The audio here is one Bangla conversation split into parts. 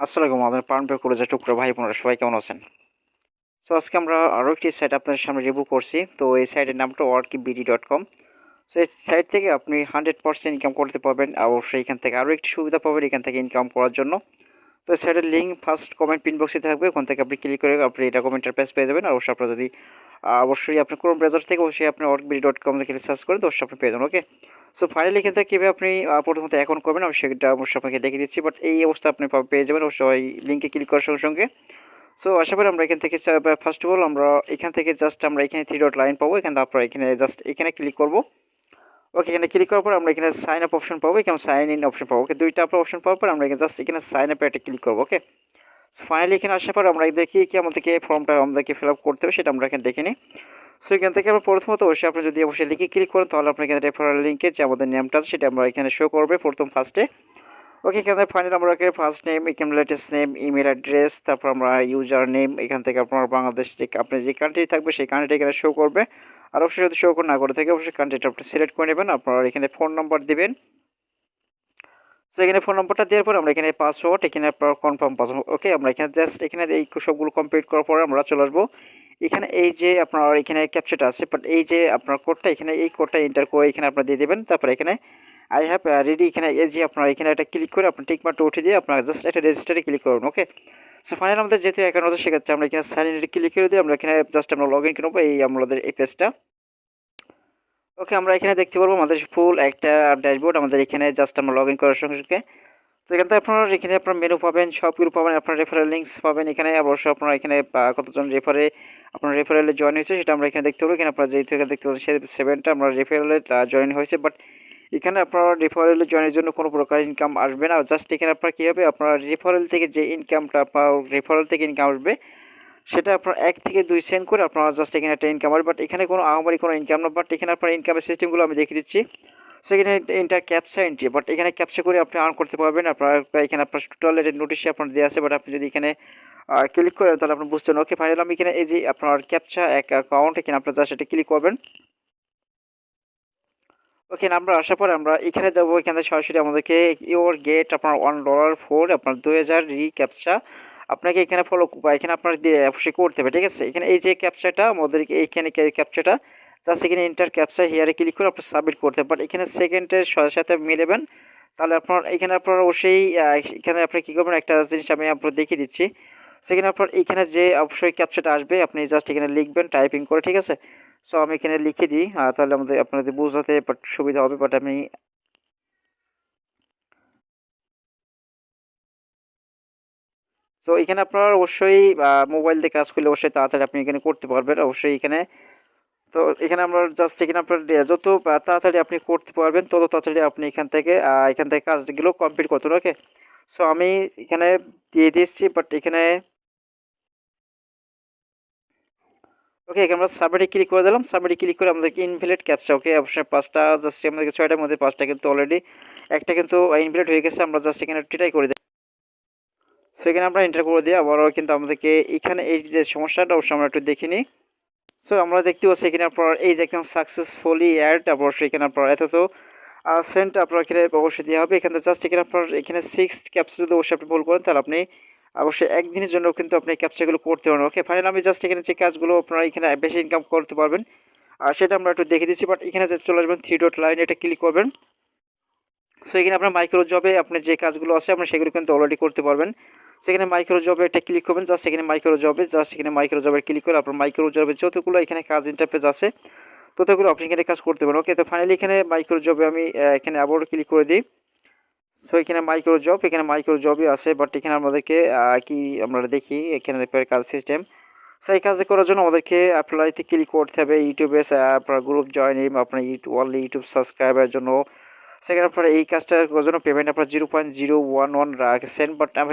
আসসালামু আলাইকুম আমাদের প্রাণপ্রিয় কলেজের টুকরো ভাই বোনেরা সবাই কেমন আছেন? সো আজকে আমরা আরও একটি সাইট আপনাদের সামনে রিভিউ করছি। তো এই সাইটের নামটা workbd.com। সো এই সাইট থেকে আপনি 100% ইনকাম করতে পারবেন। অবশ্যই এখান থেকে আরও একটি সুবিধা পাবেন এখান থেকে ইনকাম করার জন্য। তো এই সাইটের লিঙ্ক ফার্স্ট কমেন্ট পিন বক্সে থাকবে, ওখান থেকে আপনি ক্লিক করে আপনি এটা কমেন্টের পেজ পেয়ে যাবেন। আর অবশ্যই আপনার যদি অবশ্যই আপনি ক্রোম ব্রাউজার থেকে অবশ্যই আপনি workbd.com থেকে সার্চ করে অবশ্যই আপনি পেয়ে যাবেন। ওকে, সো ফাইনালি এখান থেকে কীভাবে আপনি প্রথমত অ্যাকাউন্ট করবেন আমি সেটা অবশ্যই আপনাকে দেখিয়ে দিচ্ছি। বাট এই অবস্থা আপনি পেয়ে যাবেন অবশ্যই লিঙ্কে ক্লিক করার সঙ্গে সঙ্গে। সো আশা করি আমরা এখান থেকে ফার্স্ট অফ অল আমরা এখান থেকে জাস্ট আমরা এখানে 3 ডট লাইন পাবো। এখান থেকে আপনারা এখানে জাস্ট এখানে ক্লিক করব। ওকে, এখানে ক্লিক করার পর আমরা এখানে সাইন আপ অপশন পাবো, এখানে সাইন ইন অপশন পাবো। ওকে, দুইটা আপনার অপশন পাওয়ার পর আমরা এখানে জাস্ট এখানে সাইন আপে একটা ক্লিক করবো। ওকে, সো ফাইনালি এখানে আসার পর আমরা দেখি কি আমাদেরকে ফর্মটা আমাদেরকে ফিল আপ করতে হবে সেটা আমরা এখানে দেখে নিই। সো এখান থেকে আমরা প্রথমত অবশ্যই আপনি যদি অবশ্যই লিঙ্কে ক্লিক করেন তাহলে আপনার এখানে রেফারেল লিঙ্কে যে আমাদের নেমটা আছে সেটা আমরা এখানে শো করবে প্রথম ফার্স্টে। ওকে, এখানে ফাইনাল আমরা ফার্স্ট নেম, এখানে লেটেস্ট নেম, ইমেল অ্যাড্রেস, তারপর আমরা ইউজার নেম, এখান থেকে আপনার বাংলাদেশ থেকে আপনি যে কান্ট্রি থাকবে সেই কান্ট্রিটা এখানে শো করবে। আর অবশ্যই যদি শো না করে থাকে অবশ্যই কান্ট্রিটা আপনি সিলেক্ট করে নেবেন। আপনার এখানে ফোন নাম্বার দিবেন। সো এখানে ফোন নাম্বারটা দেওয়ার পর আমরা এখানে পাসওয়ার্ড, এখানে আপনার কনফার্ম পাসওয়ার্ড। ওকে, আমরা এখানে জাস্ট এখানে এই সবগুলো কমপ্লিট করার পরে আমরা চলে আসবো এখানে এই যে আপনার এখানে ক্যাপচাটা আছে, বাট এই যে আপনার কোডটা এখানে এই কোডটা এন্টার করে এখানে আপনার দিয়ে দেবেন। তারপরে এখানে আই হ্যাভ রেডি এখানে এই যে আপনার এখানে একটা ক্লিক করে আপনার টিকমার্কটা উঠে দিয়ে আপনার জাস্ট একটা রেজিস্টারে ক্লিক করুন। ওকে, সো ফাইনাল আমাদের যেহেতু অ্যাকাউন্ট আছে সেক্ষেত্রে আমরা এখানে সাইন ইনে ক্লিক করে দিয়ে আমরা এখানে জাস্ট আমরা লগ ইন করবো এই আমাদের এই পেজটা। ওকে, আমরা এখানে দেখতে পারবো আমাদের ফুল একটা ড্যাশবোর্ড আমাদের এখানে জাস্ট আমরা লগ ইন করার সঙ্গে সঙ্গে। তো এখান থেকে আপনারা এখানে আপনার মেনু পাবেন, সবগুলো পাবেন, আপনার রেফারেল লিঙ্কস পাবেন। এখানে অবশ্যই আপনারা এখানে কতজন আপনার রেফারেলে জয়েন হয়েছে সেটা আমরা এখানে দেখতে পাবো। এখানে আপনারা যেহেতু এখানে দেখতে পাচ্ছেন 7টা আমরা রেফারেলে জয়েন হয়েছে, বাট এখানে আপনার রেফারেলে জয়েনের জন্য কোনো প্রকার ইনকাম আসবে না। জাস্ট এখানে আপনার কী হবে, আপনার রেফারেল থেকে যে ইনকামটা আপনার রেফারেল থেকে ইনকাম আসবে সেটা আপনার 1 থেকে 2 সেন্ট করে আপনারা জাস্ট এখানে একটা ইনকাম আসবে। বাট এখানে কোনো আহামরি কোনো ইনকাম না। বাট এখানে আপনার ইনকামের সিস্টেমগুলো আমি দেখিয়ে দিচ্ছি। সো এখানে এন্টার ক্যাপচা এন্ট্রি, বাট এখানে ক্যাপচা করে আপনি আর্ন করতে পারবেন। আপনার এখানে আপনার টোটাল নোটিশে আপনার দেওয়া আছে, বাট আপনি যদি এখানে ক্লিক করেন তাহলে আপনি বুঝতে পারেন। ওকে, ফাইনাল আমি এখানে এই যে আপনার ক্যাপচা এক অ্যাকাউন্ট এখানে আপনার জাস্ট এটা ক্লিক করবেন। ওকে, আমরা আসার পর আমরা এখানে যাবো, এখানে সরাসরি আমাদেরকে ইওর গেট আপনার $1 ফর আপনার 2000 ক্যাপচা আপনাকে এখানে ফলো বা এখানে আপনার দিয়ে অবশ্যই করতে হবে। ঠিক আছে, এখানে এই যে ক্যাপচাটা আমাদেরকে এইখানে ক্যাপচাটা জাস্ট এখানে ইন্টার ক্যাপচা হিয়ারে ক্লিক করে আপনার সাবমিট করতে হবে। বাট এখানে সেকেন্ডের সাথে সাথে মিলাবেন তাহলে আপনার এখানে আপনার অবশ্যই এখানে আপনি কী করবেন একটা জিনিস আমি আপনার দেখিয়ে দিচ্ছি। সেখানে আপনার এখানে যে অবশ্যই ক্যাপচাটা আসবে আপনি জাস্ট এখানে লিখবেন টাইপিং করে। ঠিক আছে, সো আমি এখানে লিখে দিই তাহলে আমাদের আপনাদের বোঝাতে বাট সুবিধা হবে। বাট আমি তো এখানে আপনার অবশ্যই মোবাইল দিয়ে কাজ করলে অবশ্যই তাড়াতাড়ি আপনি এখানে করতে পারবেন অবশ্যই এখানে। তো এখানে আমরা জাস্ট এখানে আপনার যত তাড়াতাড়ি আপনি করতে পারবেন তত তাড়াতাড়ি আপনি এখান থেকে কাজগুলো কমপ্লিট করতে হবে। ওকে, সো আমি এখানে দিয়ে দিচ্ছি, বাট এখানে ওকে এখানে আমরা সাবমিটে ক্লিক করে দিলাম। সাবমিটে ক্লিক করে আমাদেরকে ইনভ্যালিড ক্যাপচা। ওকে, অবশ্যই 5টা জাস্ট আমাদেরকে 6টার মধ্যে 5টা কিন্তু অলরেডি একটা কিন্তু ইনভ্যালিড হয়ে গেছে। আমরা জাস্ট এখানে ট্রাই করে দিই। সো এখানে আমরা এন্টার করে দিই আবারও কিন্তু আমাদেরকে এখানে এই যে সমস্যাটা অবশ্যই আমরা একটু দেখে নিই। সো আমরা দেখতে পাচ্ছি এখানে আপনার এই যে একদম সাকসেসফুলি অ্যাড অবশ্যই এখানে আপনার এত তো সেন্ট আপনার এখানে অবশ্যই দেওয়া হবে। এখানে জাস্ট এখানে আপনার এখানে 6 ক্যাপচা যদি অবশ্যই আপনি ভুল করেন তাহলে আপনি অবশ্যই একদিনের জন্য কিন্তু আপনি ক্যাপচাগুলো করতে পারবেন। ওকে, ফাইনাল আমি জাস্ট এখানে যে কাজগুলো আপনারা এখানে বেশি ইনকাম করতে পারবেন আর সেটা আমরা একটু দেখে দিচ্ছি। বাট এখানে যে চলে আসবেন 3 ডট লাইন এটা ক্লিক করবেন। সো এখানে আপনার মাইক্রো জবে আপনার যে কাজগুলো আছে আপনি সেগুলো কিন্তু অলরেডি করতে পারবেন। সেখানে মাইক্রো জবে একটা ক্লিক করবেন, জাস্ট এখানে মাইক্রো জবে ক্লিক করে আপনার মাইক্রো জবে যতগুলো এখানে কাজ ইন্টারফেস আছে ততগুলো আপনি এখানে কাজ করতে পারেন। ওকে, তো ফাইনালি এখানে মাইক্রো জবে আমি এখানে আবারও ক্লিক করে দিই। সো এখানে মাইক্রো জবই আছে, বাট এখানে আমাদেরকে কি আমরা দেখি এখানে কাজ সিস্টেম। সো এই কাজ করার জন্য আমাদেরকে অ্যাপ্লাইতে ক্লিক করতে হবে। ইউটিউবে আপনার গ্রুপ জয়েনিং আপনার ইউটিউব সাবস্ক্রাইবের জন্য সেখানে আপনার এই কাজটার জন্য পেমেন্ট আপনার 0.011 রাখছেন। বাট আমি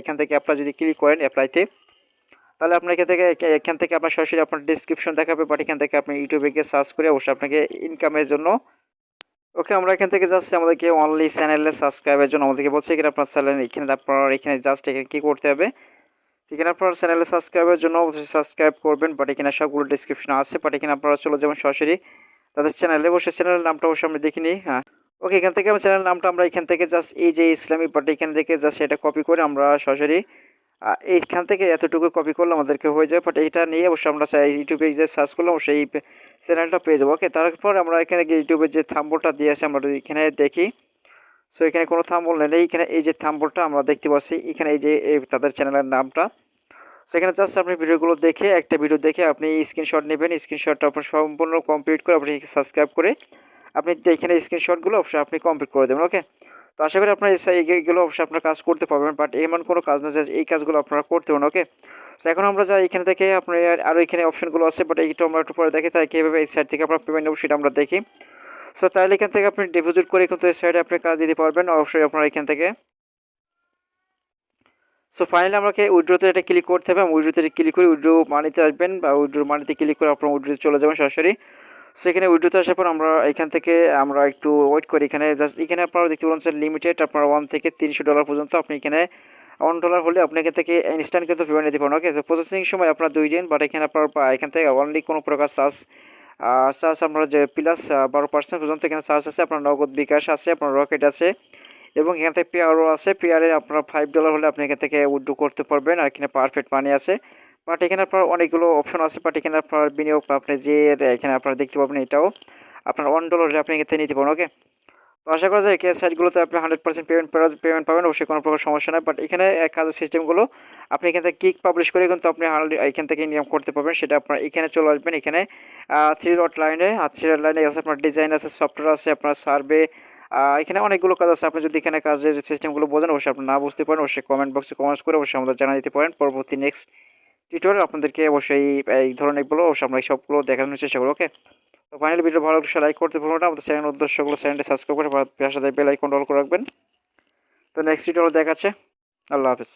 এখান থেকে আপনার যদি ক্লিক করেন অ্যাপ্লাইতে তাহলে আপনার এখান থেকে আপনার সরাসরি আপনার ডিসক্রিপশন দেখাবে। বাট এখান থেকে আপনি ইউটিউবে গিয়ে সার্চ করে অবশ্যই আপনাকে ইনকামের জন্য ওকে আমরা এখান থেকে জাস্ট আমাদেরকে অনলি চ্যানেলে সাবস্ক্রাইবের জন্য আমাদেরকে বলছে এখানে আপনার চ্যানেল এখানে জাস্ট এখানে কী করতে হবে, এখানে আপনার চ্যানেলে সাবস্ক্রাইবের জন্য অবশ্যই সাবস্ক্রাইব করবেন। বাট এখানে সবগুলো ডিসক্রিপশন আছে। বাট এখানে আপনারা চলে যাবেন সরাসরি তাদের চ্যানেলে, অবশ্যই চ্যানেলের নামটা অবশ্যই আমরা দেখিনি। হ্যাঁ, ওকে, এখান থেকে আমার চ্যানেল নামটা আমরা এখান থেকে জাস্ট এই যে ইসলামী পার্টি এখান থেকে জাস্ট এটা কপি করে আমরা সরাসরি এইখান থেকে এতটুকু কপি করলে আমাদেরকে হয়ে যাবে। বাট এটা নিয়ে অবশ্যই আমরা ইউটিউবে যে সার্চ করলাম অবশ্যই এই চ্যানেলটা পেয়ে যাবো। ওকে, তারপর আমরা এখানে গিয়ে ইউটিউবে যে থাম্বলটা দিয়ে আছে আমরা এখানে দেখি। সো এখানে কোনো থাম্বল নেই, এখানে এই যে থাম্বলটা আমরা দেখতে পাচ্ছি, এখানে এই যে তাদের চ্যানেলের নামটা। সো এখানে জাস্ট আপনি ভিডিওগুলো দেখে একটা ভিডিও দেখে আপনি স্ক্রিনশট নেবেন, স্ক্রিনশটটা আপনার সম্পূর্ণ কমপ্লিট করে আপনি সাবস্ক্রাইব করে আপনি এখানে স্ক্রিনশটগুলো অবশ্যই আপনি কমপ্লিট করে দেবেন। ওকে, তো আশা করি আপনার এইগুলো অবশ্যই আপনার কাজ করতে পারবেন, বাট এমন কোনো কাজ না যে এই কাজগুলো আপনারা করতে পারেন। ওকে, তো এখন আমরা যাই এখান থেকে আপনার আরও এখানে অপশনগুলো আছে, বাট এইটা আমরা একটু পরে দেখি, তাই কীভাবে এই সাইড থেকে আপনার পেমেন্ট নেব সেটা আমরা দেখি। সো চাইলে এখান থেকে আপনি ডিপোজিট করে কিন্তু এই সাইডে আপনি কাজ দিতে পারবেন অবশ্যই আপনারা এখান থেকে। সো ফাইনালি আমাকে উইড্রোতে এটা ক্লিক করতে হবে, উইড্রোতে ক্লিক করে উইড্রো মানিতে আসবেন বা উইড্রো মানিতে ক্লিক করে আপনার উইড্রোতে চলে যাবেন সরাসরি। সেখানে উইড্রোতে আসার পর আমরা এখান থেকে আমরা একটু ওয়েট করি। এখানে জাস্ট এখানে আপনারা দেখতে পাচ্ছেন লিমিটেড আপনার $1 থেকে $300 পর্যন্ত আপনি এখানে $1 হলে আপনি এখান থেকে ইনস্ট্যান্ট কিন্তু পেমেন্ট দিতে পারেন। ওকে, তো প্রসেসিং সময় আপনার 2 দিন, বাট এখানে আপনার এখান থেকে অনলি কোনো প্রকার চার্জ আমরা যে প্লাস 12% পর্যন্ত এখানে চার্জ আছে। আপনার নগদ বিকাশ আছে, আপনার রকেট আছে এবং এখান থেকে পেয়ারও আছে। পেয়ারে আপনার $5 হলে আপনি এখান থেকে উইথড্র করতে পারবেন, আর এখানে পারফেক্ট মানি আছে। বাট এখানে আপনার অনেকগুলো অপশন আছে, বাট এখানে আপনার বিনিয়োগ আপনি যে এখানে আপনারা দেখতে পাবেন এটাও আপনার $1 আপনি এখান থেকে নিতে পারেন। ওকে, তো আশা করা যায় সাইটগুলোতে আপনি 100% পেমেন্ট পাবেন, অবশ্যই কোনো প্রকার সমস্যা নয়। বাট এখানে কাজের সিস্টেমগুলো আপনি এখান থেকে কিক পাবলিশ করে কিন্তু আপনি এখান থেকে ইনকাম করতে পারবেন। সেটা আপনার এখানে চলে আসবেন, এখানে 3 ডট লাইনে, আর 3 ডট লাইনে আছে আপনার ডিজাইন আছে, সফটওয়্যার আছে, আপনার সার্ভে, এখানে অনেকগুলো কাজ আছে। আপনি যদি এখানে কাজের সিস্টেমগুলো বোঝেন, অবশ্যই আপনি না বুঝতে পারেন অবশ্যই কমেন্ট বক্সে কমেন্টস করে অবশ্যই আমাদের জানিয়ে দিতে পারেন। পরবর্তী নেক্সট টিউটোরিয়াল আপনাদেরকে অবশ্যই এই ধরনেরগুলো অবশ্যই আমরা সবগুলো দেখানোর চেষ্টা করবো। ওকে, তো ফাইনালি ভিডিও ভালো লাগলে লাইক করতে পারবো না, আমাদের চ্যানেল উদ্দেশ্যগুলো চ্যানেলটি সাবস্ক্রাইব করে পাশে বেল আইকন অল করে রাখবেন। তো নেক্সট ভিডিও দেখাচ্ছে। আল্লাহ হাফেজ।